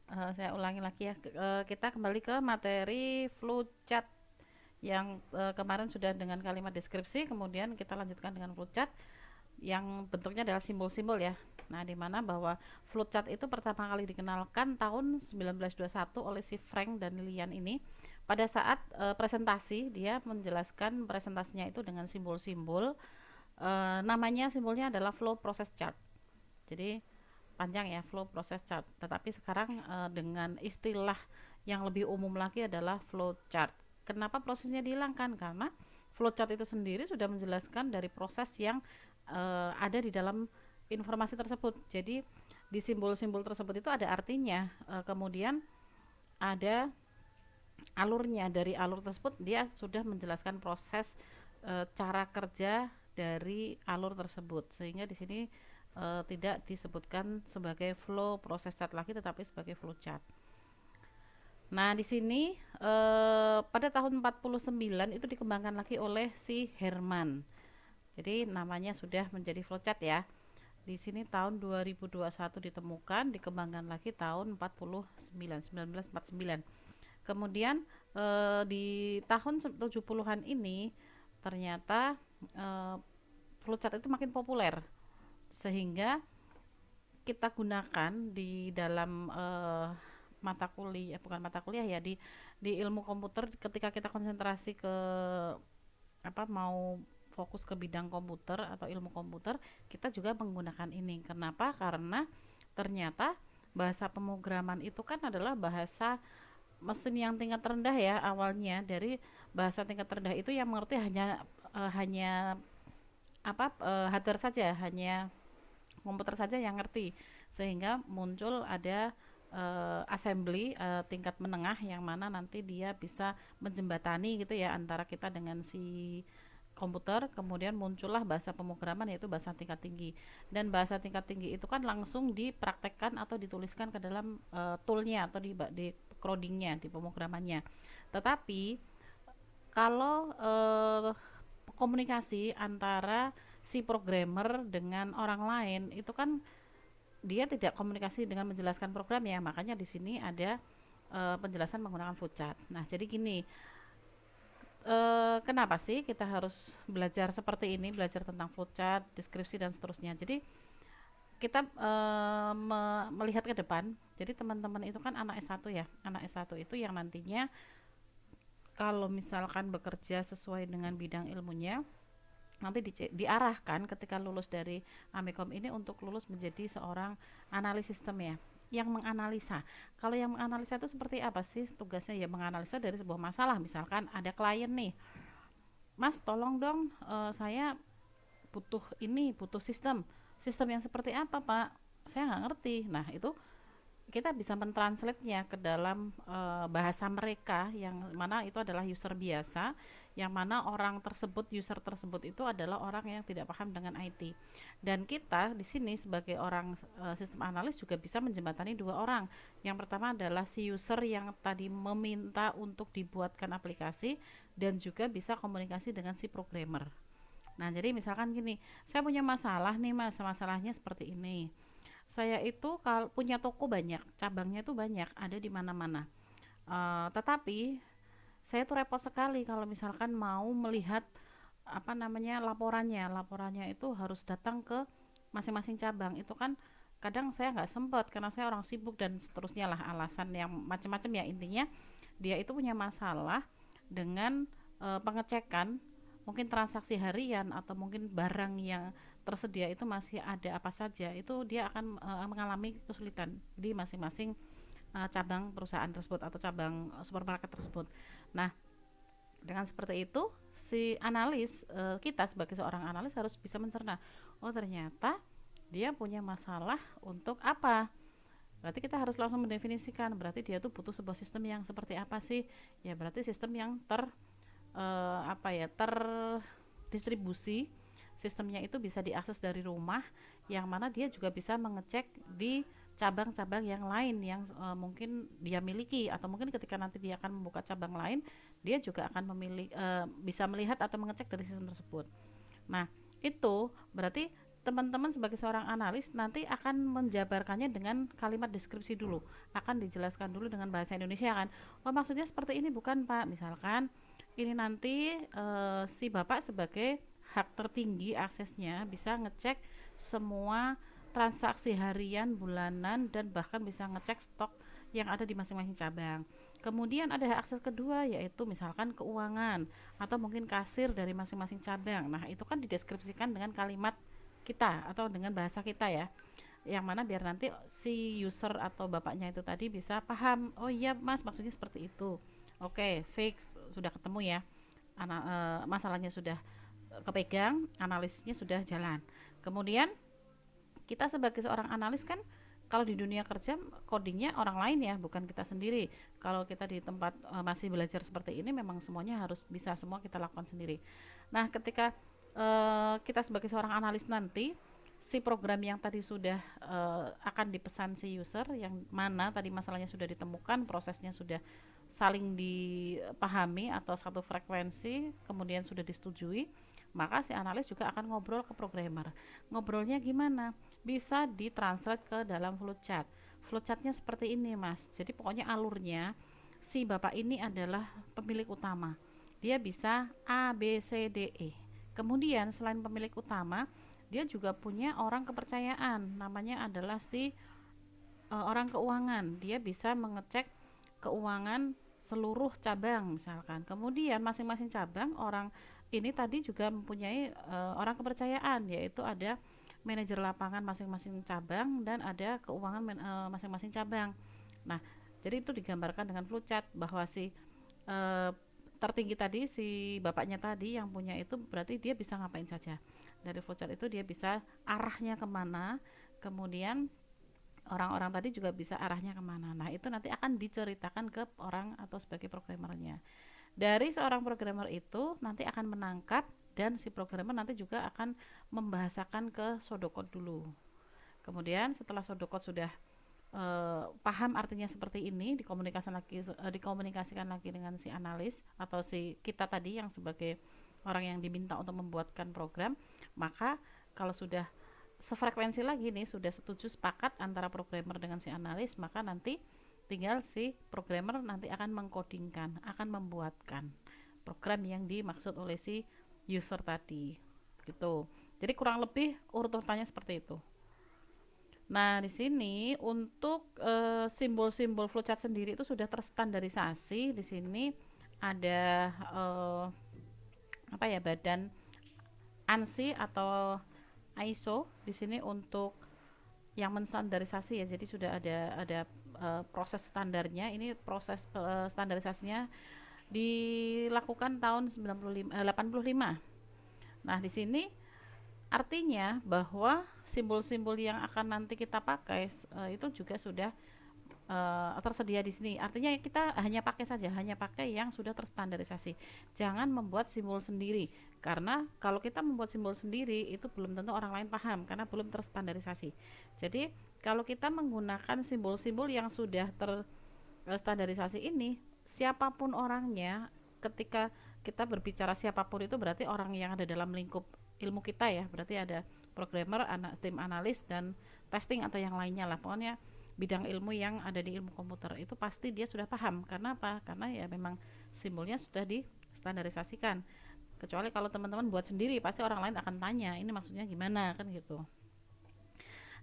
Saya ulangi lagi ya. Kita kembali ke materi flowchart yang kemarin sudah dengan kalimat deskripsi, kemudian kita lanjutkan dengan flowchart yang bentuknya adalah simbol-simbol ya. Nah, di mana bahwa flowchart itu pertama kali dikenalkan tahun 1921 oleh si Frank dan Lilian ini. Pada saat presentasi, dia menjelaskan presentasinya itu dengan simbol-simbol. Namanya simbolnya adalah flow process chart. Jadi panjang ya, flow process chart. Tetapi sekarang dengan istilah yang lebih umum lagi adalah flow chart. Kenapa prosesnya dihilangkan? Karena flow chart itu sendiri sudah menjelaskan dari proses yang ada di dalam informasi tersebut. Jadi di simbol-simbol tersebut itu ada artinya. Kemudian ada alurnya. Dari alur tersebut dia sudah menjelaskan proses cara kerja dari alur tersebut, sehingga di sini tidak disebutkan sebagai flow proses chart lagi tetapi sebagai flow chart. Nah, di sini pada tahun 49 itu dikembangkan lagi oleh si Herman. Jadi namanya sudah menjadi flowchart ya. Di sini tahun 2021 ditemukan, dikembangkan lagi tahun 49, 1949. Kemudian di tahun 70-an ini ternyata eh, flowchart itu makin populer sehingga kita gunakan di dalam mata kuliah, bukan mata kuliah ya, di ilmu komputer ketika kita konsentrasi ke apa, mau fokus ke bidang komputer atau ilmu komputer, kita juga menggunakan ini. Kenapa? Karena ternyata bahasa pemrograman itu kan adalah bahasa mesin yang tingkat rendah ya awalnya. Dari bahasa tingkat rendah itu yang mengerti hanya apa, hardware saja, hanya komputer saja yang ngerti, sehingga muncul ada assembly tingkat menengah yang mana nanti dia bisa menjembatani gitu ya antara kita dengan si komputer. Kemudian muncullah bahasa pemrograman yaitu bahasa tingkat tinggi, dan bahasa tingkat tinggi itu kan langsung dipraktekkan atau dituliskan ke dalam toolnya atau di codingnya, di pemrogramannya. Tetapi kalau komunikasi antara si programmer dengan orang lain itu kan dia tidak komunikasi dengan menjelaskan program ya, makanya di sini ada penjelasan menggunakan flowchart. Nah, jadi gini, kenapa sih kita harus belajar seperti ini, belajar tentang flowchart, deskripsi dan seterusnya. Jadi kita melihat ke depan. Jadi teman-teman itu kan anak S1 ya. Anak S1 itu yang nantinya kalau misalkan bekerja sesuai dengan bidang ilmunya, nanti diarahkan ketika lulus dari Amikom ini untuk lulus menjadi seorang analis sistem ya, yang menganalisa. Kalau yang menganalisa itu seperti apa sih tugasnya? Ya menganalisa dari sebuah masalah. Misalkan ada klien nih, Mas tolong dong, saya butuh ini, butuh sistem yang seperti apa Pak, saya nggak ngerti. Nah, itu kita bisa mentranslate-nya ke dalam bahasa mereka, yang mana itu adalah user biasa, yang mana orang tersebut, user tersebut itu adalah orang yang tidak paham dengan IT. Dan kita di sini sebagai orang sistem analis juga bisa menjembatani dua orang. Yang pertama adalah si user yang tadi meminta untuk dibuatkan aplikasi, dan juga bisa komunikasi dengan si programmer. Nah, jadi misalkan gini, saya punya masalah nih Mas, masalahnya seperti ini. Saya itu kalau punya toko banyak, cabangnya itu banyak, ada di mana-mana. Tetapi saya tuh repot sekali kalau misalkan mau melihat apa namanya laporannya. Laporannya itu harus datang ke masing-masing cabang. Itu kan kadang saya nggak sempat karena saya orang sibuk dan seterusnya lah, alasan yang macam-macam ya. Intinya dia itu punya masalah dengan pengecekan mungkin transaksi harian atau mungkin barang yang tersedia itu masih ada apa saja, itu dia akan mengalami kesulitan di masing-masing cabang perusahaan tersebut atau cabang supermarket tersebut. Nah, dengan seperti itu si analis, kita sebagai seorang analis harus bisa mencerna, oh ternyata dia punya masalah untuk apa. Berarti kita harus langsung mendefinisikan, berarti dia tuh butuh sebuah sistem yang seperti apa sih? Ya berarti sistem yang apa ya, terdistribusi. Sistemnya itu bisa diakses dari rumah, yang mana dia juga bisa mengecek di cabang-cabang yang lain yang mungkin dia miliki, atau mungkin ketika nanti dia akan membuka cabang lain, dia juga akan bisa melihat atau mengecek dari sistem tersebut. Nah, itu berarti teman-teman sebagai seorang analis nanti akan menjabarkannya dengan kalimat deskripsi dulu, akan dijelaskan dulu dengan bahasa Indonesia kan. Oh maksudnya seperti ini bukan Pak, misalkan ini nanti si Bapak sebagai hak tertinggi aksesnya bisa ngecek semua transaksi harian, bulanan, dan bahkan bisa ngecek stok yang ada di masing-masing cabang. Kemudian ada akses kedua yaitu misalkan keuangan atau mungkin kasir dari masing-masing cabang. Nah, itu kan dideskripsikan dengan kalimat kita atau dengan bahasa kita ya. Yang mana biar nanti si user atau bapaknya itu tadi bisa paham. Oh iya, Mas, maksudnya seperti itu. Oke, fix, sudah ketemu ya. Masalahnya sudah kepegang, analisisnya sudah jalan. Kemudian kita sebagai seorang analis kan kalau di dunia kerja codingnya orang lain ya, bukan kita sendiri. Kalau kita di tempat masih belajar seperti ini memang semuanya harus bisa, semua kita lakukan sendiri. Nah, ketika kita sebagai seorang analis nanti si program yang tadi sudah akan dipesan si user, yang mana tadi masalahnya sudah ditemukan, prosesnya sudah saling dipahami atau satu frekuensi, kemudian sudah disetujui, maka si analis juga akan ngobrol ke programmer. Ngobrolnya gimana? Bisa ditranslate ke dalam flowchart. Flowchartnya seperti ini, Mas. Jadi pokoknya alurnya si Bapak ini adalah pemilik utama. Dia bisa A, B, C, D, E. Kemudian selain pemilik utama, dia juga punya orang kepercayaan. Namanya adalah si orang keuangan. Dia bisa mengecek keuangan seluruh cabang misalkan. Kemudian masing-masing cabang orang ini tadi juga mempunyai orang kepercayaan, yaitu ada manajer lapangan masing-masing cabang dan ada keuangan masing-masing cabang. Nah, jadi itu digambarkan dengan flowchart bahwa si tertinggi tadi si bapaknya tadi yang punya itu berarti dia bisa ngapain saja. Dari flowchart itu dia bisa arahnya kemana, kemudian orang-orang tadi juga bisa arahnya kemana. Nah, itu nanti akan diceritakan ke orang atau sebagai programmernya. Dari seorang programmer itu nanti akan menangkap dan si programmer nanti juga akan membahasakan ke pseudocode dulu. Kemudian setelah pseudocode sudah paham artinya seperti ini, dikomunikasikan lagi dengan si analis atau si kita tadi yang sebagai orang yang diminta untuk membuatkan program, maka kalau sudah sefrekuensi lagi nih, sudah setuju sepakat antara programmer dengan si analis, maka nanti tinggal si programmer nanti akan mengkodingkan, akan membuatkan program yang dimaksud oleh si user tadi gitu. Jadi kurang lebih urutannya seperti itu. Nah, di sini untuk simbol-simbol flowchart sendiri itu sudah terstandarisasi. Di sini ada apa ya, badan ANSI atau ISO di sini untuk yang menstandarisasi ya. Jadi sudah ada proses standarnya. Ini proses standarisasinya dilakukan tahun 85. Nah, di sini artinya bahwa simbol-simbol yang akan nanti kita pakai itu juga sudah tersedia di sini. Artinya kita hanya pakai saja, hanya pakai yang sudah terstandarisasi. Jangan membuat simbol sendiri, karena kalau kita membuat simbol sendiri itu belum tentu orang lain paham karena belum terstandarisasi. Jadi kalau kita menggunakan simbol-simbol yang sudah terstandarisasi ini, siapapun orangnya, ketika kita berbicara siapapun itu berarti orang yang ada dalam lingkup ilmu kita ya, berarti ada programmer, tim analis, dan testing atau yang lainnya lah, pokoknya bidang ilmu yang ada di ilmu komputer itu pasti dia sudah paham. Karena apa? Karena ya memang simbolnya sudah distandarisasikan. Kecuali kalau teman-teman buat sendiri, pasti orang lain akan tanya, ini maksudnya gimana kan gitu.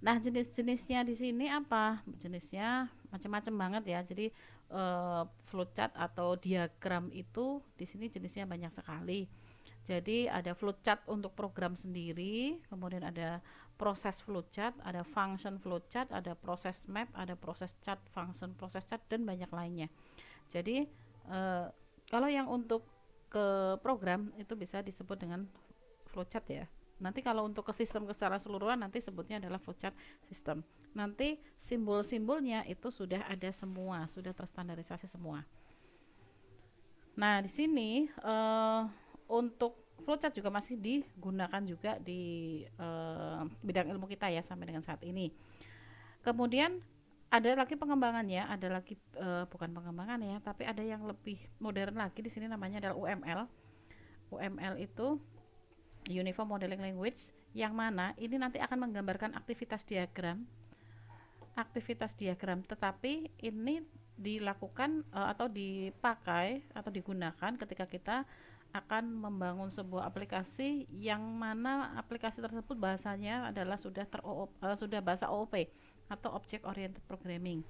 Nah, jenis-jenisnya di sini apa? Jenisnya macam-macam banget ya. Jadi flowchart atau diagram itu di sini jenisnya banyak sekali. Jadi ada flowchart untuk program sendiri, kemudian ada proses flowchart, ada function flowchart, ada proses map, ada proses chart, function proses chart, dan banyak lainnya. Jadi kalau yang untuk ke program itu bisa disebut dengan flowchart ya. Nanti kalau untuk ke sistem secara keseluruhan nanti sebutnya adalah flowchart sistem. Nanti simbol-simbolnya itu sudah ada semua, sudah terstandarisasi semua. Nah, di sini untuk flowchart juga masih digunakan juga di bidang ilmu kita ya sampai dengan saat ini. Kemudian ada lagi pengembangannya, ada lagi bukan pengembangan ya, tapi ada yang lebih modern lagi di sini namanya adalah UML. UML itu Uniform Modeling Language, yang mana ini nanti akan menggambarkan aktivitas diagram, tetapi ini dilakukan atau dipakai atau digunakan ketika kita akan membangun sebuah aplikasi yang mana aplikasi tersebut bahasanya adalah sudah bahasa OOP atau Object Oriented Programming.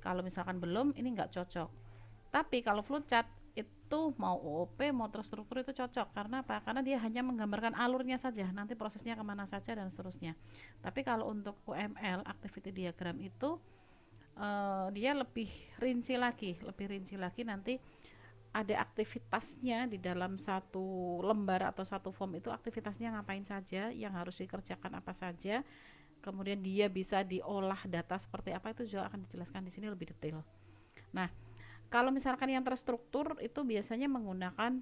Kalau misalkan belum, ini nggak cocok. Tapi kalau flowchart itu mau OOP mau terstruktur itu cocok. Karena apa? Karena dia hanya menggambarkan alurnya saja, nanti prosesnya kemana saja dan seterusnya. Tapi kalau untuk UML activity diagram itu dia lebih rinci lagi nanti ada aktivitasnya di dalam satu lembar atau satu form itu aktivitasnya ngapain saja, yang harus dikerjakan apa saja, kemudian dia bisa diolah data seperti apa itu juga akan dijelaskan di sini lebih detail. Nah, kalau misalkan yang terstruktur itu biasanya menggunakan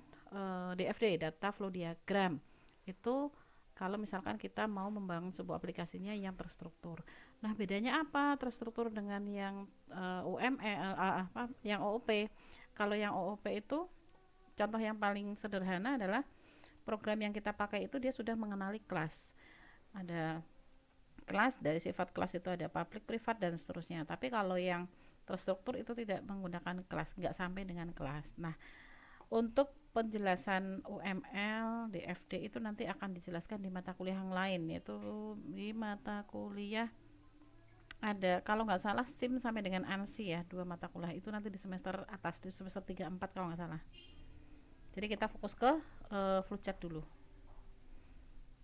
DFD, Data Flow Diagram. Itu kalau misalkan kita mau membangun sebuah aplikasinya yang terstruktur. Nah, bedanya apa terstruktur dengan yang yang OOP? Kalau yang OOP itu contoh yang paling sederhana adalah program yang kita pakai itu dia sudah mengenali kelas. Ada kelas, dari sifat kelas itu ada public, private dan seterusnya. Tapi kalau yang terstruktur itu tidak menggunakan kelas, nggak sampai dengan kelas. Nah, untuk penjelasan UML, DFD itu nanti akan dijelaskan di mata kuliah yang lain, yaitu di mata kuliah ada kalau nggak salah SIM sampai dengan ANSI ya, dua mata kuliah itu nanti di semester atas, di semester 3-4 kalau nggak salah. Jadi kita fokus ke flowchart dulu.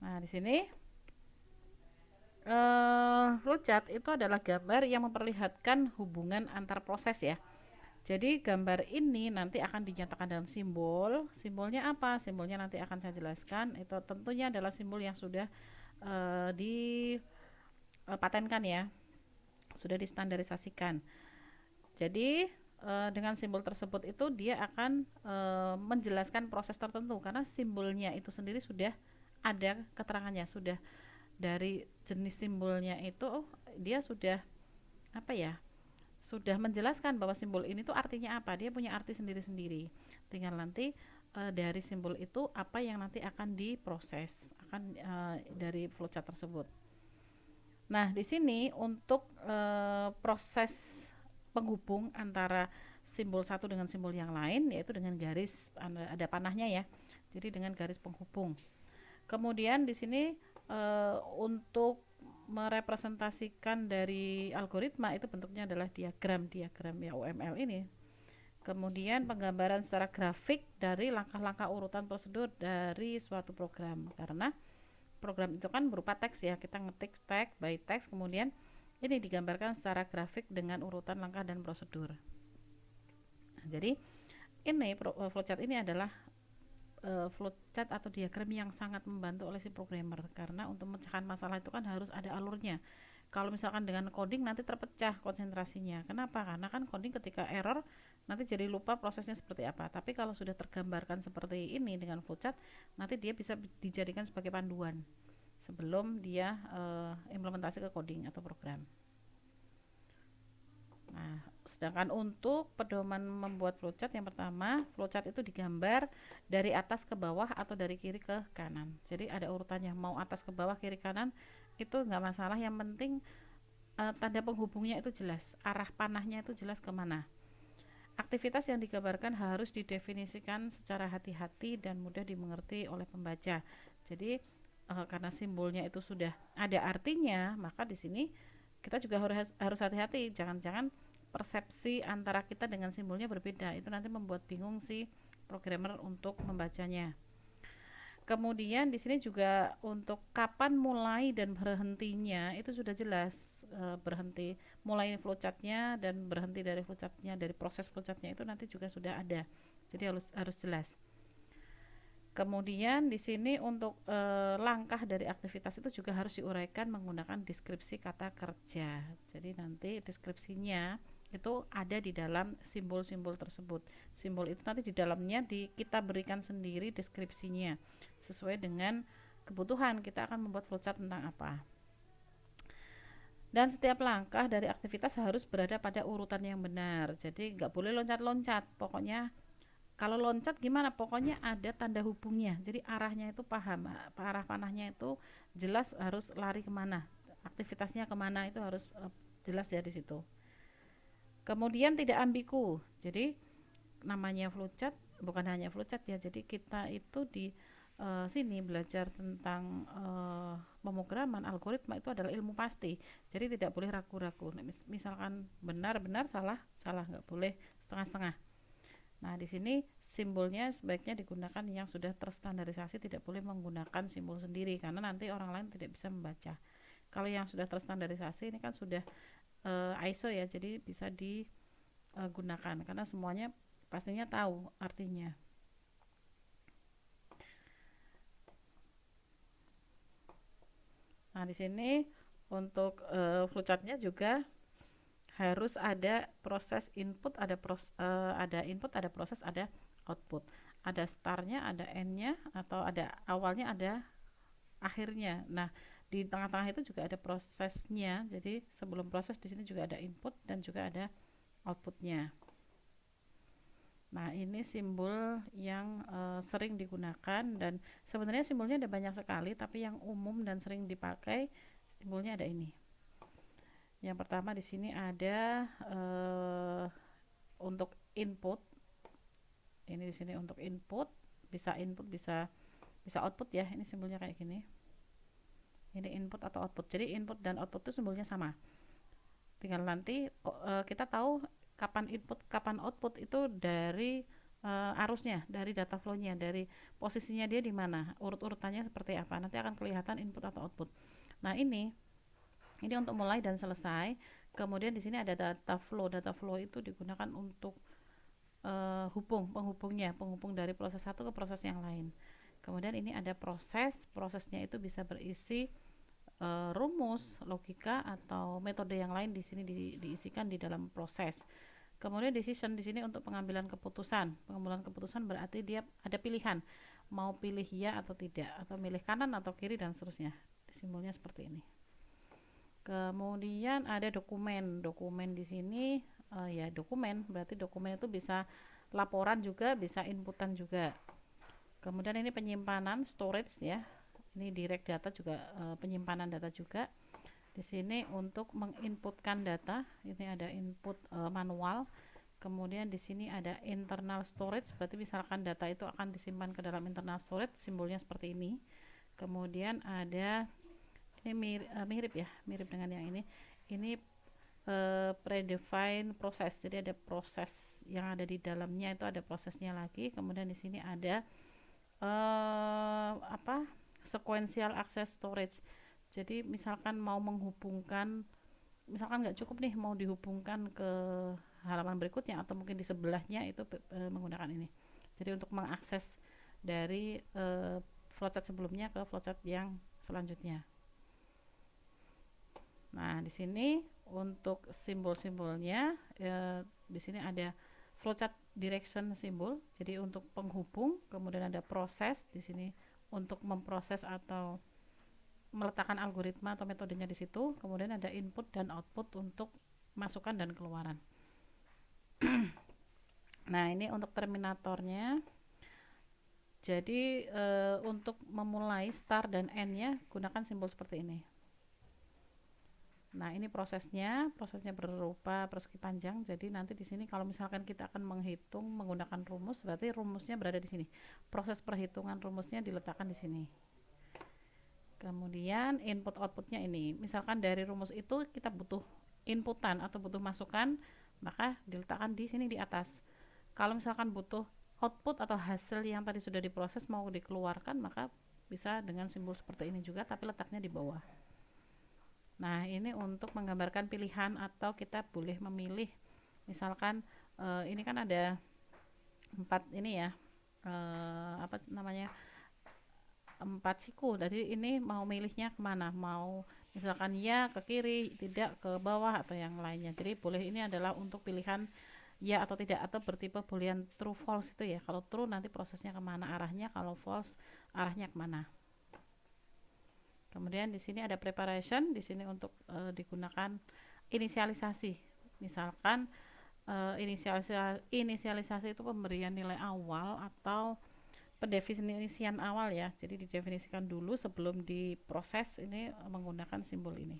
Nah, di sini flowchart itu adalah gambar yang memperlihatkan hubungan antar proses ya. Jadi gambar ini nanti akan dinyatakan dalam simbol. Simbolnya apa? Simbolnya nanti akan saya jelaskan. Itu tentunya adalah simbol yang sudah dipatenkan ya, sudah distandarisasikan. Jadi dengan simbol tersebut itu dia akan menjelaskan proses tertentu, karena simbolnya itu sendiri sudah ada keterangannya, sudah dari jenis simbolnya itu dia sudah apa ya, sudah menjelaskan bahwa simbol ini tuh artinya apa, dia punya arti sendiri-sendiri. Tinggal nanti dari simbol itu apa yang nanti akan diproses akan dari flowchart tersebut. Nah, di sini untuk proses penghubung antara simbol satu dengan simbol yang lain, yaitu dengan garis, ada panahnya ya, jadi dengan garis penghubung. Kemudian di sini untuk merepresentasikan dari algoritma itu bentuknya adalah diagram ya UML ini. Kemudian penggambaran secara grafik dari langkah-langkah urutan prosedur dari suatu program, karena program itu kan berupa teks ya, kita ngetik teks by teks, kemudian ini digambarkan secara grafik dengan urutan langkah dan prosedur. Nah, jadi ini flowchart ini adalah flowchart atau diagram yang sangat membantu oleh si programmer, karena untuk memecahkan masalah itu kan harus ada alurnya. Kalau misalkan dengan coding nanti terpecah konsentrasinya. Kenapa? Karena kan coding ketika error nanti jadi lupa prosesnya seperti apa. Tapi kalau sudah tergambarkan seperti ini dengan flowchart, nanti dia bisa dijadikan sebagai panduan sebelum dia implementasi ke coding atau program. Nah, sedangkan untuk pedoman membuat flowchart, yang pertama, flowchart itu digambar dari atas ke bawah atau dari kiri ke kanan. Jadi ada urutannya, mau atas ke bawah, kiri kanan itu nggak masalah. Yang penting tanda penghubungnya itu jelas, arah panahnya itu jelas kemana. Aktivitas yang digambarkan harus didefinisikan secara hati-hati dan mudah dimengerti oleh pembaca. Jadi karena simbolnya itu sudah ada artinya, maka di sini kita juga harus hati-hati, jangan-jangan persepsi antara kita dengan simbolnya berbeda, itu nanti membuat bingung si programmer untuk membacanya. Kemudian di sini juga untuk kapan mulai dan berhentinya itu sudah jelas, berhenti mulai flowchartnya dan berhenti dari flowchartnya, dari proses flowchartnya itu nanti juga sudah ada, jadi harus jelas. Kemudian di sini untuk langkah dari aktivitas itu juga harus diuraikan menggunakan deskripsi kata kerja. Jadi nanti deskripsinya itu ada di dalam simbol-simbol tersebut. Simbol itu nanti di dalamnya kita berikan sendiri deskripsinya sesuai dengan kebutuhan kita akan membuat flowchart tentang apa. Dan setiap langkah dari aktivitas harus berada pada urutan yang benar. Jadi nggak boleh loncat-loncat. Pokoknya Kalau loncat gimana? Pokoknya ada tanda hubungnya. Jadi arahnya itu paham. Arah panahnya itu jelas harus lari kemana. Aktivitasnya kemana itu harus jelas ya di situ. Kemudian tidak ambigu. Jadi namanya flowchart bukan hanya flowchart ya. Jadi kita itu di sini belajar tentang pemrograman algoritma itu adalah ilmu pasti. Jadi tidak boleh ragu-ragu. Misalkan benar-benar salah, salah, nggak boleh setengah-setengah. Nah, di sini simbolnya sebaiknya digunakan yang sudah terstandarisasi, tidak boleh menggunakan simbol sendiri karena nanti orang lain tidak bisa membaca. Kalau yang sudah terstandarisasi ini kan sudah ISO ya, jadi bisa digunakan karena semuanya pastinya tahu artinya. Nah, di sini untuk flowchartnya juga harus ada proses input, ada input, ada proses, ada output. Ada startnya, ada endnya, atau ada awalnya, ada akhirnya. Nah, di tengah-tengah itu juga ada prosesnya. Jadi sebelum proses di sini juga ada input dan juga ada outputnya. Nah, ini simbol yang sering digunakan dan sebenarnya simbolnya ada banyak sekali, tapi yang umum dan sering dipakai simbolnya ada ini. Yang pertama di sini ada untuk input. Ini di sini untuk input, bisa bisa output ya. Ini simbolnya kayak gini. Ini input atau output. Jadi input dan output itu simbolnya sama. Tinggal nanti kita tahu kapan input, kapan output itu dari arusnya, dari data flow-nya, dari posisinya dia di mana, urut-urutannya seperti apa. Nanti akan kelihatan input atau output. Nah, ini untuk mulai dan selesai. Kemudian di sini ada data flow. Data flow itu digunakan untuk penghubung dari proses satu ke proses yang lain. Kemudian ini ada prosesnya itu bisa berisi rumus, logika atau metode yang lain di sini diisikan di dalam proses. Kemudian decision di sini untuk pengambilan keputusan. Pengambilan keputusan berarti dia ada pilihan, mau pilih ya atau tidak, atau milih kanan atau kiri dan seterusnya. Simbolnya seperti ini. Kemudian ada dokumen. Dokumen di sini ya dokumen, berarti dokumen itu bisa laporan juga, bisa inputan juga. Kemudian ini penyimpanan, storage ya. Ini direct data juga, penyimpanan data juga. Di sini untuk menginputkan data, ini ada input manual. Kemudian di sini ada internal storage, berarti misalkan data itu akan disimpan ke dalam internal storage, simbolnya seperti ini. Kemudian ada ini mirip ya, mirip dengan yang ini. Ini predefined proses. Jadi ada proses yang ada di dalamnya, itu ada prosesnya lagi. Kemudian di sini ada sequential access storage. Jadi misalkan mau menghubungkan, misalkan nggak cukup nih mau dihubungkan ke halaman berikutnya atau mungkin di sebelahnya, itu menggunakan ini. Jadi untuk mengakses dari flowchart sebelumnya ke flowchart yang selanjutnya. Nah, di sini untuk simbol-simbolnya di sini ada flowchart direction simbol. Jadi untuk penghubung, kemudian ada proses di sini untuk memproses atau meletakkan algoritma atau metodenya di situ. Kemudian ada input dan output untuk masukan dan keluaran. Nah, ini untuk terminatornya. Jadi untuk memulai start dan end-nya gunakan simbol seperti ini. Nah, ini prosesnya berupa persegi panjang. Jadi nanti di sini kalau misalkan kita akan menghitung menggunakan rumus, berarti rumusnya berada di sini. Proses perhitungan rumusnya diletakkan di sini. Kemudian input outputnya ini. Misalkan dari rumus itu kita butuh inputan atau butuh masukan, maka diletakkan di sini di atas. Kalau misalkan butuh output atau hasil yang tadi sudah diproses mau dikeluarkan, maka bisa dengan simbol seperti ini juga, tapi letaknya di bawah. Nah, ini untuk menggambarkan pilihan atau kita boleh memilih. Misalkan ini kan ada 4 ini ya, 4 siku. Jadi ini mau milihnya kemana? Mau misalkan ya ke kiri, tidak ke bawah atau yang lainnya. Jadi boleh, ini adalah untuk pilihan ya atau tidak, atau bertipe boolean true false itu ya. Kalau true nanti prosesnya kemana arahnya, kalau false arahnya kemana. Kemudian di sini ada preparation, di sini untuk digunakan inisialisasi. Misalkan Inisialisasi itu pemberian nilai awal atau pendefinisian awal ya. Jadi didefinisikan dulu sebelum diproses, ini menggunakan simbol ini.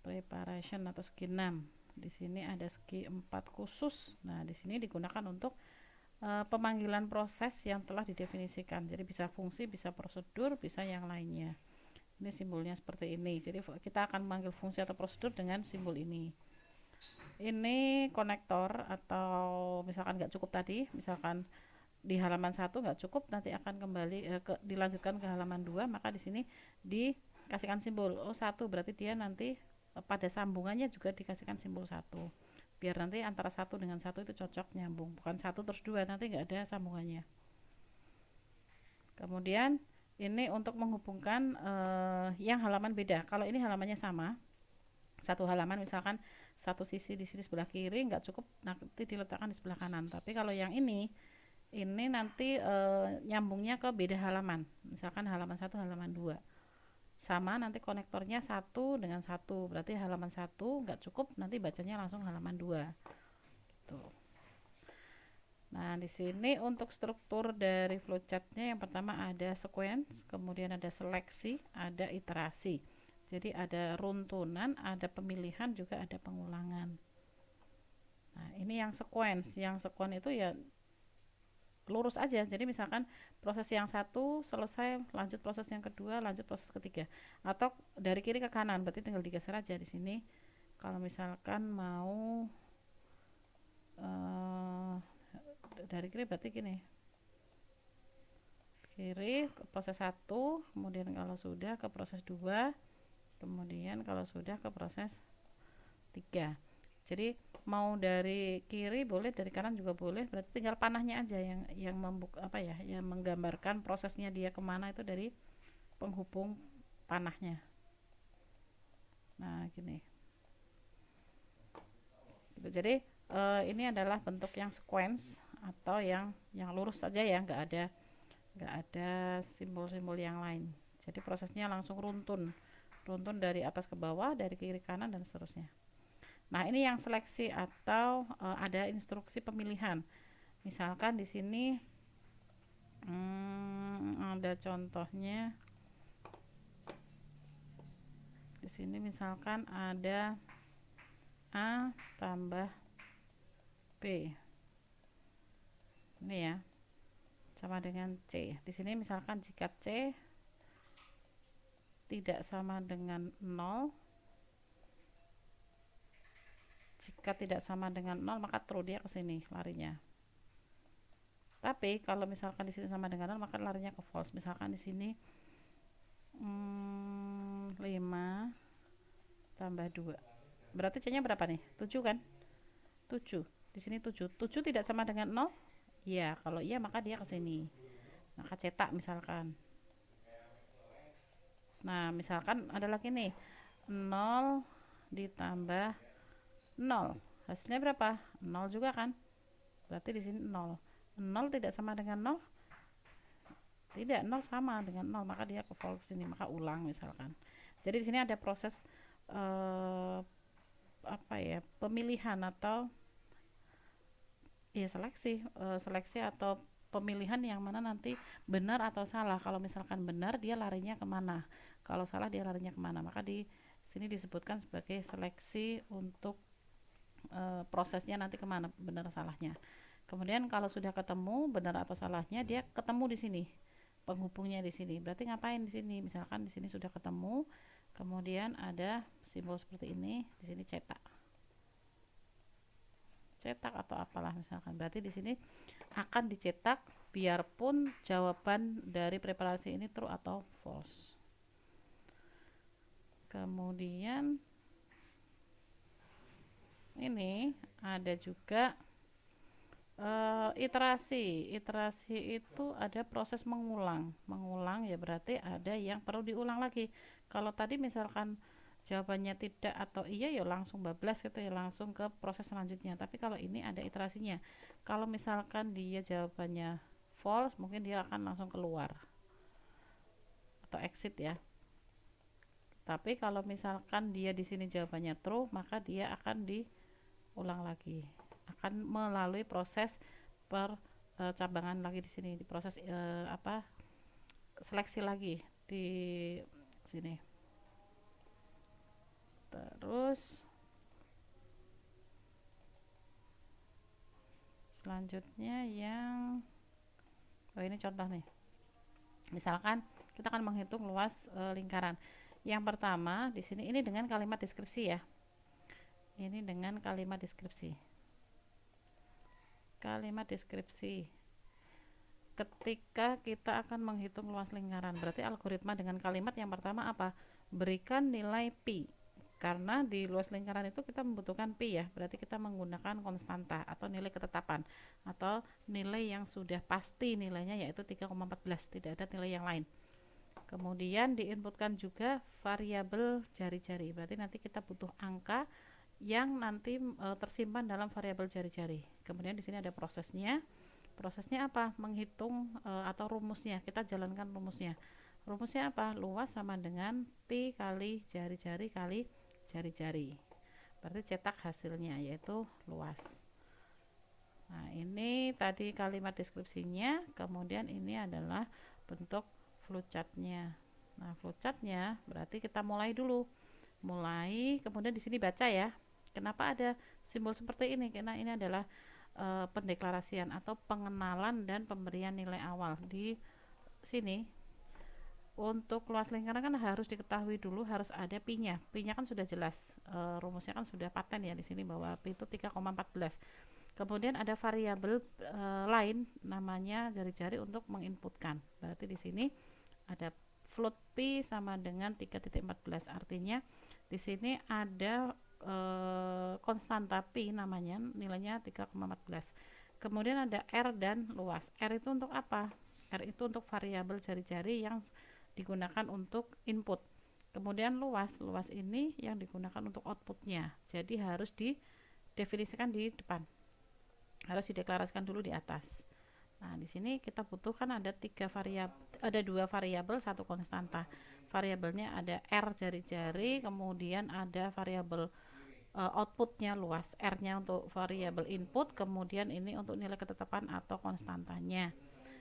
Preparation atau segi 6. Di sini ada segi 4 khusus. Nah, di sini digunakan untuk pemanggilan proses yang telah didefinisikan. Jadi bisa fungsi, bisa prosedur, bisa yang lainnya. Ini simbolnya seperti ini. Jadi kita akan memanggil fungsi atau prosedur dengan simbol ini. Ini konektor, atau misalkan nggak cukup tadi, misalkan di halaman 1 nggak cukup, nanti akan kembali dilanjutkan ke halaman 2, maka di sini dikasihkan simbol. Oh, 1 berarti dia nanti pada sambungannya juga dikasihkan simbol 1. Biar nanti antara 1 dengan 1 itu cocok nyambung, bukan 1 terus 2, nanti nggak ada sambungannya. Kemudian ini untuk menghubungkan yang halaman beda. Kalau ini halamannya sama, satu halaman misalkan satu sisi di sini sebelah kiri nggak cukup, nanti diletakkan di sebelah kanan. Tapi kalau yang ini nanti nyambungnya ke beda halaman, misalkan halaman 1 halaman 2 sama, nanti konektornya 1 dengan 1, berarti halaman 1 nggak cukup, nanti bacanya langsung halaman 2 gitu. Nah, di sini untuk struktur dari flowchartnya yang pertama ada sequence, kemudian ada seleksi, ada iterasi. Jadi ada runtunan, ada pemilihan, juga ada pengulangan. Nah, ini yang sequence. Yang sequence itu ya lurus aja. Jadi misalkan proses yang satu selesai, lanjut proses yang kedua, lanjut proses ketiga. Atau dari kiri ke kanan, berarti tinggal digeser aja di sini. Kalau misalkan mau dari kiri berarti gini, kiri ke proses 1, kemudian kalau sudah ke proses 2, kemudian kalau sudah ke proses 3. Jadi mau dari kiri boleh, dari kanan juga boleh, berarti tinggal panahnya aja yang yang menggambarkan prosesnya dia kemana, itu dari penghubung panahnya. Nah, gini gitu. Jadi ini adalah bentuk yang sequence atau yang lurus saja ya, nggak ada simbol-simbol yang lain. Jadi prosesnya langsung runtun dari atas ke bawah, dari kiri kanan, dan seterusnya. Nah, ini yang seleksi atau ada instruksi pemilihan. Misalkan di sini ada contohnya. Di sini misalkan ada A tambah B. Ini ya, sama dengan C. Di sini misalkan jika C tidak sama dengan 0, jika tidak sama dengan 0 maka true, dia ke sini larinya. Tapi kalau misalkan di sini sama dengan 0 maka larinya ke false. Misalkan di sini 5 tambah 2. Berarti C-nya berapa nih? 7 kan? 7. Di sini 7. 7 tidak sama dengan 0? Iya, kalau iya maka dia ke sini. Maka cetak misalkan. Nah, misalkan ada lagi nih 0 ditambah 0. Hasilnya berapa? 0 juga kan? Berarti di sini 0. 0 tidak sama dengan 0? Tidak, 0 sama dengan 0, maka dia ke false sini, maka ulang misalkan. Jadi di sini ada proses pemilihan atau ya seleksi atau pemilihan yang mana nanti benar atau salah. Kalau misalkan benar, dia larinya kemana, kalau salah dia larinya kemana, maka di sini disebutkan sebagai seleksi untuk prosesnya nanti kemana, benar salahnya. Kemudian kalau sudah ketemu benar atau salahnya, dia ketemu di sini, penghubungnya di sini. Berarti ngapain di sini? Misalkan di sini sudah ketemu, kemudian ada simbol seperti ini, di sini cetak atau apalah misalkan. Berarti di sini akan dicetak biarpun jawaban dari preparasi ini true atau false. Kemudian ini ada juga iterasi itu ada proses mengulang ya, berarti ada yang perlu diulang lagi. Kalau tadi misalkan jawabannya tidak atau iya, ya langsung bablas gitu ya, langsung ke proses selanjutnya. Tapi kalau ini ada iterasinya. Kalau misalkan dia jawabannya false, mungkin dia akan langsung keluar atau exit ya. Tapi kalau misalkan dia di sini jawabannya true, maka dia akan ulang lagi, akan melalui proses percabangan lagi di sini, di proses seleksi lagi di sini. Terus selanjutnya yang ini contoh nih. Misalkan kita akan menghitung luas lingkaran. Yang pertama di sini ini dengan kalimat deskripsi ya. Ini dengan kalimat deskripsi. Kalimat deskripsi. Ketika kita akan menghitung luas lingkaran, berarti algoritma dengan kalimat yang pertama apa? Berikan nilai pi. Karena di luas lingkaran itu kita membutuhkan pi ya, berarti kita menggunakan konstanta atau nilai ketetapan atau nilai yang sudah pasti nilainya, yaitu 3,14, tidak ada nilai yang lain. Kemudian diinputkan juga variabel jari-jari, berarti nanti kita butuh angka yang nanti tersimpan dalam variabel jari-jari. Kemudian di sini ada prosesnya. Prosesnya apa? Menghitung atau rumusnya. Kita jalankan rumusnya. Rumusnya apa? Luas sama dengan pi kali jari-jari kali jari-jari. Berarti cetak hasilnya yaitu luas. Nah, ini tadi kalimat deskripsinya, kemudian ini adalah bentuk flowchartnya. Nah, flowchartnya berarti kita mulai dulu. Mulai, kemudian di sini baca ya. Kenapa ada simbol seperti ini? Karena ini adalah pendeklarasian atau pengenalan dan pemberian nilai awal. Di sini untuk luas lingkaran kan harus diketahui dulu, harus ada pi-nya. Pi-nya kan sudah jelas, rumusnya kan sudah paten ya di sini bahwa pi itu 3,14. Kemudian ada variabel lain namanya jari-jari untuk menginputkan. Berarti di sini ada float pi sama dengan 3,14. Artinya di sini ada konstanta pi namanya, nilainya 3,14. Kemudian ada R dan luas. R itu untuk apa? R itu untuk variabel jari-jari yang digunakan untuk input. Kemudian luas ini yang digunakan untuk outputnya. Jadi harus didefinisikan di depan. Harus dideklarasikan dulu di atas. Nah, di sini kita butuhkan ada dua variabel, satu konstanta. Variabelnya ada R jari-jari, kemudian ada variabel outputnya luas, R-nya untuk variabel input, kemudian ini untuk nilai ketetapan atau konstantanya.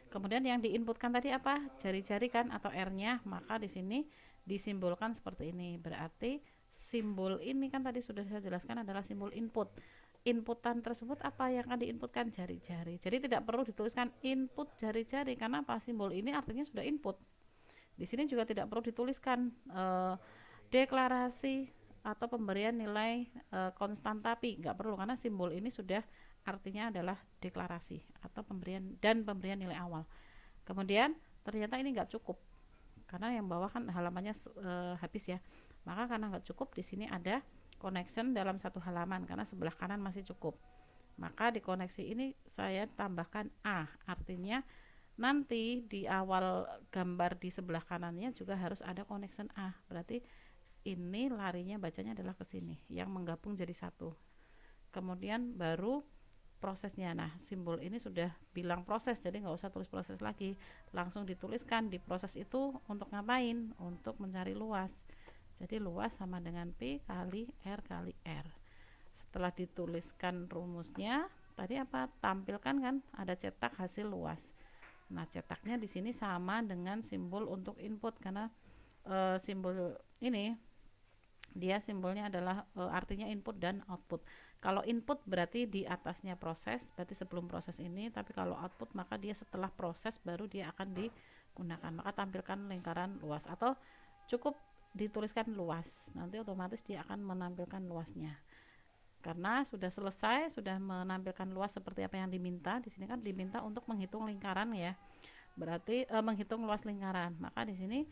Kemudian yang diinputkan tadi apa? Jari-jari kan atau R-nya, maka di sini disimbolkan seperti ini. Berarti simbol ini kan tadi sudah saya jelaskan adalah simbol input. Inputan tersebut apa yang akan diinputkan? Jari-jari. Jadi tidak perlu dituliskan input jari-jari karena apa? Simbol ini artinya sudah input. Di sini juga tidak perlu dituliskan deklarasi atau pemberian nilai konstanta pi, nggak perlu karena simbol ini sudah artinya adalah deklarasi atau pemberian nilai awal. Kemudian ternyata ini nggak cukup karena yang bawah kan halamannya habis ya, maka karena nggak cukup di sini ada connection dalam satu halaman karena sebelah kanan masih cukup, maka di koneksi ini saya tambahkan A, artinya nanti di awal gambar di sebelah kanannya juga harus ada connection A, berarti ini larinya bacanya adalah ke sini yang menggabung jadi satu. Kemudian baru prosesnya. Nah, simbol ini sudah bilang proses, jadi nggak usah tulis proses lagi, langsung dituliskan di proses itu untuk ngapain? Untuk mencari luas. Jadi luas sama dengan P kali R kali R. Setelah dituliskan rumusnya, tadi apa? Tampilkan kan ada cetak hasil luas. Nah, cetaknya di sini sama dengan simbol untuk input karena simbol ini dia simbolnya adalah artinya input dan output. Kalau input berarti di atasnya proses, berarti sebelum proses ini, tapi kalau output maka dia setelah proses baru dia akan digunakan. Maka tampilkan lingkaran luas atau cukup dituliskan luas, nanti otomatis dia akan menampilkan luasnya. Karena sudah selesai, sudah menampilkan luas seperti apa yang diminta. Di sini kan diminta untuk menghitung lingkaran ya. Berarti menghitung luas lingkaran. Maka di sini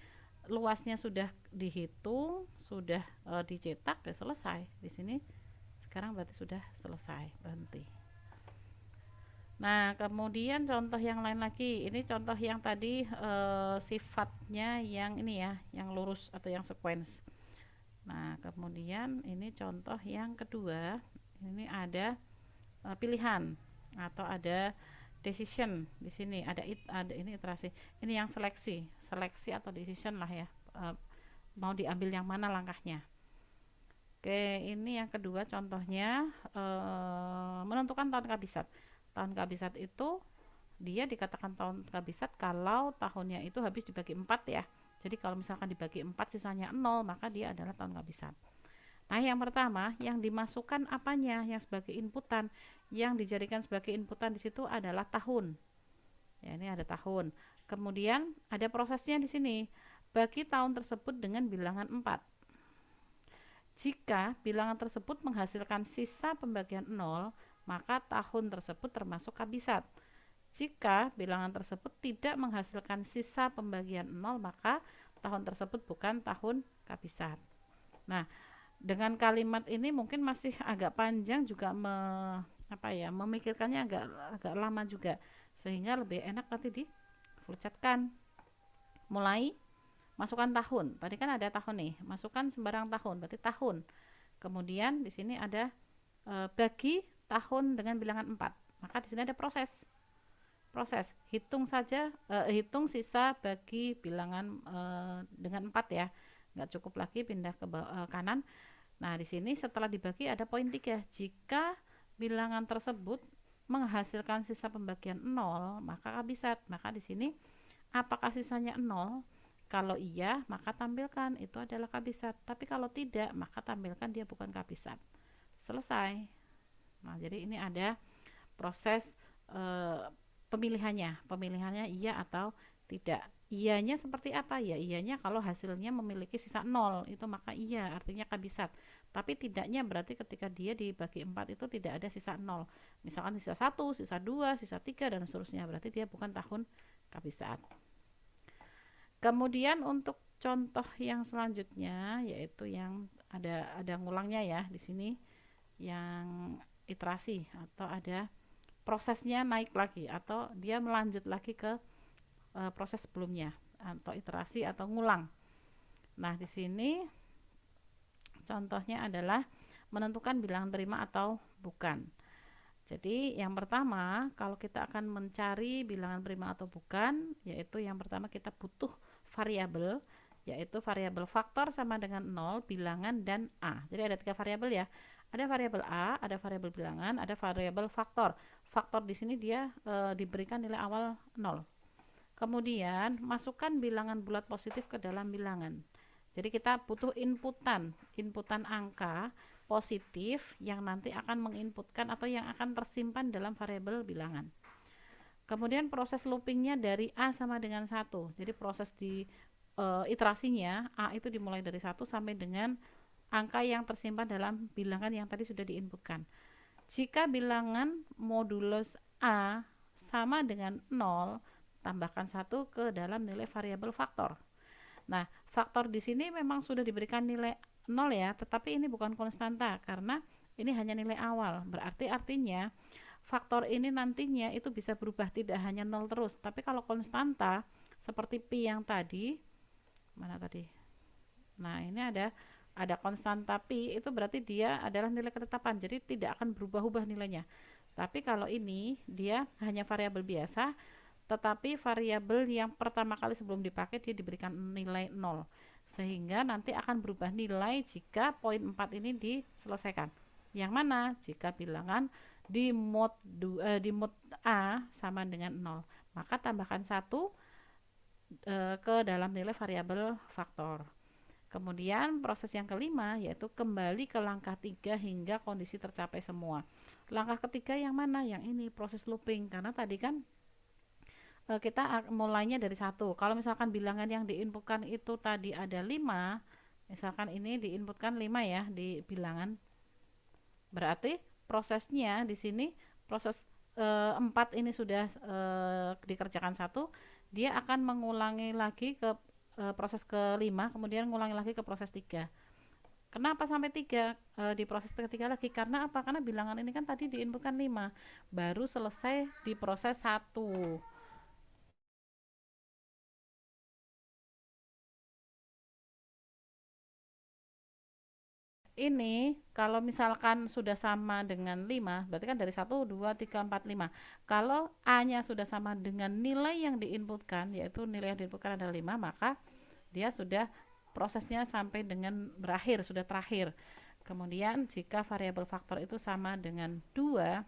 luasnya sudah dihitung, sudah dicetak, ya selesai. Di sini sekarang berarti sudah selesai, berhenti. Nah, kemudian contoh yang lain lagi. Ini contoh yang tadi sifatnya yang ini ya, yang lurus atau yang sequence. Nah, kemudian ini contoh yang kedua. Ini ada pilihan atau ada decision. Di sini ada ini iterasi. Ini yang seleksi atau decision lah ya. Mau diambil yang mana langkahnya. Oke, ini yang kedua contohnya, menentukan tahun kabisat. Tahun kabisat itu dia dikatakan tahun kabisat kalau tahunnya itu habis dibagi 4 ya. Jadi kalau misalkan dibagi 4 sisanya 0, maka dia adalah tahun kabisat. Nah, yang pertama yang dimasukkan apanya yang sebagai inputan, yang dijadikan sebagai inputan di situ adalah tahun. Ya, ini ada tahun. Kemudian ada prosesnya di sini. Bagi tahun tersebut dengan bilangan 4. Jika bilangan tersebut menghasilkan sisa pembagian 0, maka tahun tersebut termasuk kabisat. Jika bilangan tersebut tidak menghasilkan sisa pembagian 0, maka tahun tersebut bukan tahun kabisat. Nah, dengan kalimat ini mungkin masih agak panjang juga memikirkannya agak lama juga, sehingga lebih enak nanti diflucatkan. Mulai masukkan tahun. Tadi kan ada tahun nih, masukkan sembarang tahun, berarti tahun. Kemudian di sini ada bagi tahun dengan bilangan 4. Maka di sini ada proses. Hitung saja, hitung sisa bagi bilangan dengan 4 ya. Nggak cukup lagi pindah ke kanan. Nah, di sini setelah dibagi ada poin 3. Jika bilangan tersebut menghasilkan sisa pembagian 0, maka kabisat. Maka di sini apakah sisanya 0? Kalau iya, maka tampilkan itu adalah kabisat. Tapi kalau tidak, maka tampilkan dia bukan kabisat. Selesai. Nah, jadi ini ada proses pemilihannya iya atau tidak. Iyanya seperti apa ya? Iyanya kalau hasilnya memiliki sisa 0 itu maka iya, artinya kabisat. Tapi tidaknya berarti ketika dia dibagi 4 itu tidak ada sisa 0. Misalkan sisa 1, sisa 2, sisa 3 dan seterusnya, berarti dia bukan tahun kabisat. Kemudian untuk contoh yang selanjutnya yaitu yang ada ngulangnya ya di sini, yang iterasi atau ada prosesnya naik lagi atau dia melanjut lagi ke proses sebelumnya atau iterasi atau ngulang. Nah, di sini contohnya adalah menentukan bilangan terima atau bukan. Jadi yang pertama, kalau kita akan mencari bilangan prima atau bukan, yaitu yang pertama kita butuh variabel, yaitu variabel faktor sama dengan 0, bilangan, dan A. Jadi ada 3 variabel ya. Ada variabel A, ada variabel bilangan, ada variabel faktor. Faktor di sini dia diberikan nilai awal 0. Kemudian masukkan bilangan bulat positif ke dalam bilangan. Jadi kita butuh inputan angka positif yang nanti akan menginputkan atau yang akan tersimpan dalam variabel bilangan. Kemudian proses loopingnya dari A sama dengan 1. Jadi proses di iterasinya A itu dimulai dari 1 sampai dengan angka yang tersimpan dalam bilangan yang tadi sudah diinputkan. Jika bilangan modulus A sama dengan 0, tambahkan 1 ke dalam nilai variabel faktor. Nah, faktor di sini memang sudah diberikan nilai 0 ya, tetapi ini bukan konstanta karena ini hanya nilai awal. Berarti artinya faktor ini nantinya itu bisa berubah, tidak hanya 0 terus. Tapi kalau konstanta seperti pi yang tadi, mana tadi? Nah, ini ada konstanta pi, itu berarti dia adalah nilai ketetapan. Jadi tidak akan berubah-ubah nilainya. Tapi kalau ini dia hanya variabel biasa, tetapi variabel yang pertama kali sebelum dipakai dia diberikan nilai 0, sehingga nanti akan berubah nilai jika poin 4 ini diselesaikan. Yang mana jika bilangan di mode A sama dengan 0, maka tambahkan 1 ke dalam nilai variabel faktor. Kemudian proses yang kelima yaitu kembali ke langkah 3 hingga kondisi tercapai semua. Langkah ketiga yang mana? Yang ini, proses looping, karena tadi kan kita mulainya dari 1. Kalau misalkan bilangan yang diinputkan itu tadi ada 5, misalkan ini diinputkan 5 ya di bilangan, berarti prosesnya di sini proses 4 ini sudah dikerjakan 1, dia akan mengulangi lagi ke proses kelima, kemudian mengulangi lagi ke proses 3. Kenapa sampai 3 di proses ketiga lagi? Karena apa? Karena bilangan ini kan tadi diinputkan 5, baru selesai di proses 1. Ini kalau misalkan sudah sama dengan 5, berarti kan dari 1, 2, 3, 4, 5. Kalau A-nya sudah sama dengan nilai yang diinputkan, yaitu nilai yang diinputkan adalah 5, maka dia sudah prosesnya sampai dengan berakhir, sudah terakhir. Kemudian jika variabel faktor itu sama dengan 2,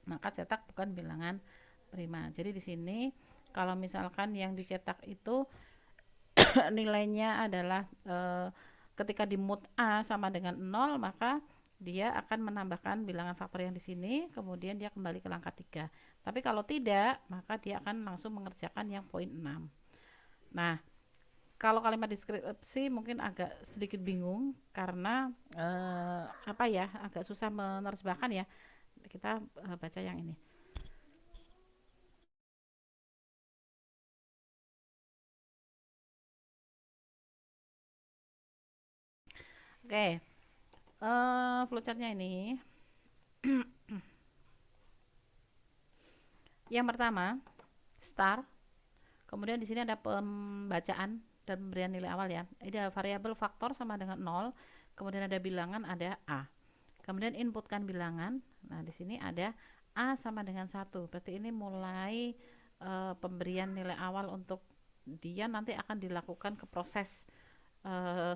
maka cetak bukan bilangan prima. Jadi di sini kalau misalkan yang dicetak itu nilainya adalah ketika di mood A sama dengan 0, maka dia akan menambahkan bilangan faktor yang di sini, kemudian dia kembali ke langkah 3. Tapi kalau tidak, maka dia akan langsung mengerjakan yang poin 6. Nah, kalau kalimat deskripsi mungkin agak sedikit bingung karena apa ya, agak susah menerjemahkan ya. Kita baca yang ini. Oke, flowchartnya ini. Yang pertama, start. Kemudian di sini ada pembacaan dan pemberian nilai awal ya. Ada variabel faktor sama dengan 0. Kemudian ada bilangan, ada A. Kemudian inputkan bilangan. Nah, di sini ada A sama dengan 1. Berarti ini mulai pemberian nilai awal untuk dia nanti akan dilakukan ke proses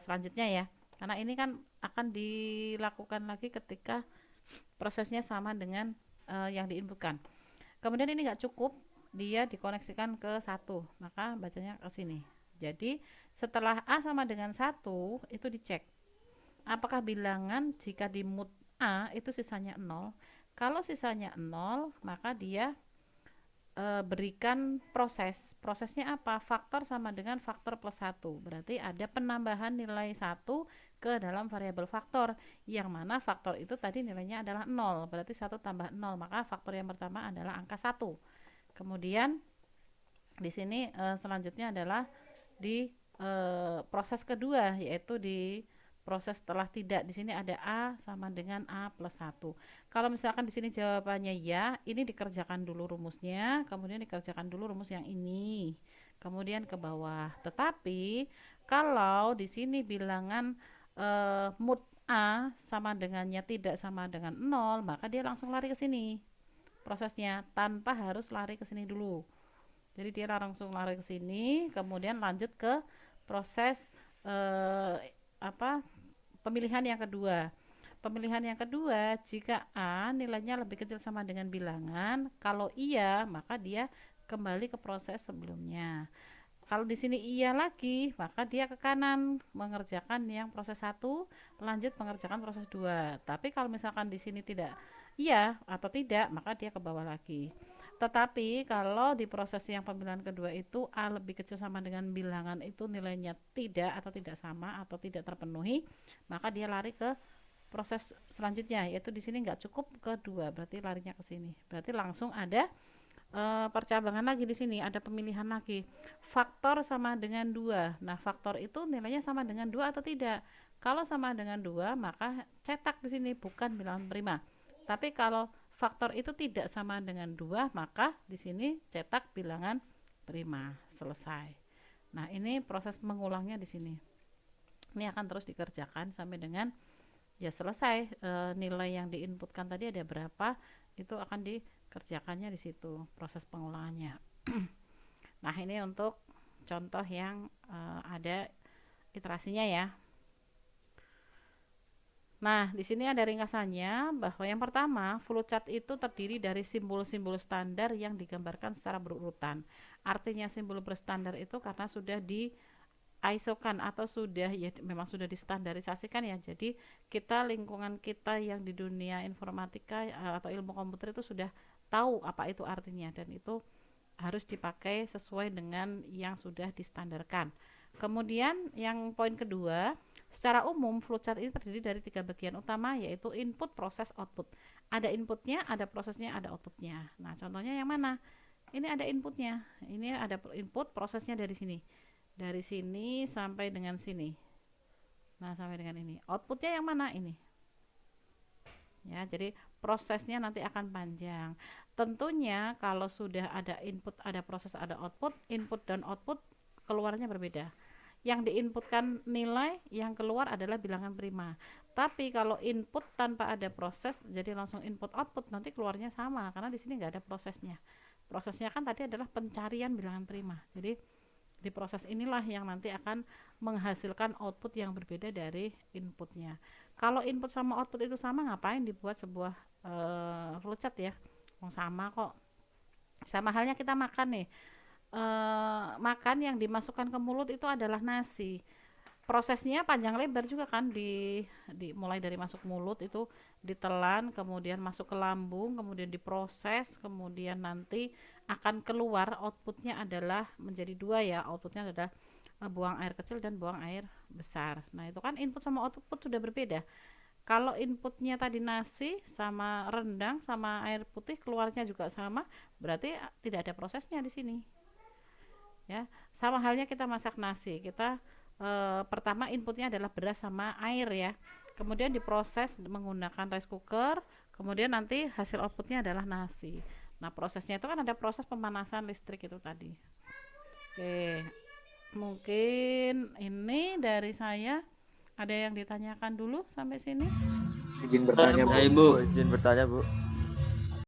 selanjutnya ya. Karena ini kan akan dilakukan lagi ketika prosesnya sama dengan yang diinputkan. Kemudian ini nggak cukup, dia dikoneksikan ke 1, maka bacanya ke sini. Jadi setelah A sama dengan 1 itu dicek apakah bilangan jika di mood A itu sisanya 0. Kalau sisanya 0, maka dia berikan prosesnya apa? Faktor sama dengan faktor plus 1. Berarti ada penambahan nilai 1 ke dalam variabel faktor, yang mana faktor itu tadi nilainya adalah 0. Berarti 1 tambah 0, maka faktor yang pertama adalah angka 1. Kemudian di sini selanjutnya adalah di proses kedua, yaitu di proses setelah tidak. Di sini ada A sama dengan A plus 1. Kalau misalkan di sini jawabannya ya, ini dikerjakan dulu rumusnya, kemudian dikerjakan dulu rumus yang ini, kemudian ke bawah. Tetapi kalau di sini bilangan mood A sama dengannya tidak sama dengan 0, maka dia langsung lari ke sini prosesnya tanpa harus lari ke sini dulu. Jadi dia langsung lari ke sini, kemudian lanjut ke proses pemilihan yang kedua. Pemilihan yang kedua, jika A nilainya lebih kecil sama dengan bilangan, kalau iya, maka dia kembali ke proses sebelumnya. Kalau di sini iya lagi, maka dia ke kanan mengerjakan yang proses 1, lanjut mengerjakan proses 2. Tapi kalau misalkan di sini tidak iya atau tidak, maka dia ke bawah lagi. Tetapi kalau di proses yang pemilihan kedua itu A lebih kecil sama dengan bilangan itu nilainya tidak atau tidak sama atau tidak terpenuhi, maka dia lari ke proses selanjutnya, yaitu di sini nggak cukup kedua, berarti larinya ke sini. Berarti langsung ada percabangan lagi di sini, ada pemilihan lagi. Faktor sama dengan 2. Nah, faktor itu nilainya sama dengan 2 atau tidak? Kalau sama dengan 2, maka cetak di sini bukan bilangan prima. Tapi kalau faktor itu tidak sama dengan 2, maka di sini cetak bilangan prima. Selesai. Nah, ini proses mengulangnya di sini. Ini akan terus dikerjakan sampai dengan ya selesai. Nilai yang diinputkan tadi ada berapa, itu akan dikerjakannya di situ proses pengulangannya. Nah, ini untuk contoh yang ada iterasinya ya. Nah, di sini ada ringkasannya bahwa yang pertama, flowchart itu terdiri dari simbol-simbol standar yang digambarkan secara berurutan. Artinya simbol berstandar itu karena sudah di ISO-kan atau sudah ya memang sudah distandarisasikan ya. Jadi kita lingkungan kita yang di dunia informatika atau ilmu komputer itu sudah tahu apa itu artinya, dan itu harus dipakai sesuai dengan yang sudah distandarkan. Kemudian yang poin kedua, secara umum flowchart ini terdiri dari 3 bagian utama, yaitu input, proses, output. Ada inputnya, ada prosesnya, ada outputnya. Nah, contohnya yang mana? Ini ada inputnya, ini ada input, prosesnya dari sini. Dari sini sampai dengan sini. Nah, sampai dengan ini. Outputnya yang mana? Ini. Ya, jadi prosesnya nanti akan panjang. Tentunya kalau sudah ada input, ada proses, ada output, input dan output keluarnya berbeda. Yang diinputkan nilai, yang keluar adalah bilangan prima. Tapi kalau input tanpa ada proses, jadi langsung input output, nanti keluarnya sama karena di sini nggak ada prosesnya. Prosesnya kan tadi adalah pencarian bilangan prima. Jadi di proses inilah yang nanti akan menghasilkan output yang berbeda dari inputnya. Kalau input sama output itu sama, ngapain dibuat sebuah flowchart ya? Oh, sama kok. Sama halnya kita makan nih. Makan yang dimasukkan ke mulut itu adalah nasi. Prosesnya panjang lebar juga kan, mulai dari masuk mulut itu ditelan, kemudian masuk ke lambung, kemudian diproses, kemudian nanti akan keluar outputnya adalah menjadi dua ya, outputnya adalah buang air kecil dan buang air besar. Nah itu kan input sama output sudah berbeda. Kalau inputnya tadi nasi sama rendang sama air putih, keluarnya juga sama, berarti tidak ada prosesnya di sini ya. Sama halnya kita masak nasi, kita pertama inputnya adalah beras sama air ya, kemudian diproses menggunakan rice cooker, kemudian nanti hasil outputnya adalah nasi. Nah prosesnya itu kan ada proses pemanasan listrik itu tadi. Oke, mungkin ini dari saya. Ada yang ditanyakan dulu sampai sini? Izin bertanya, Bu. Ibu. Izin bertanya, Bu.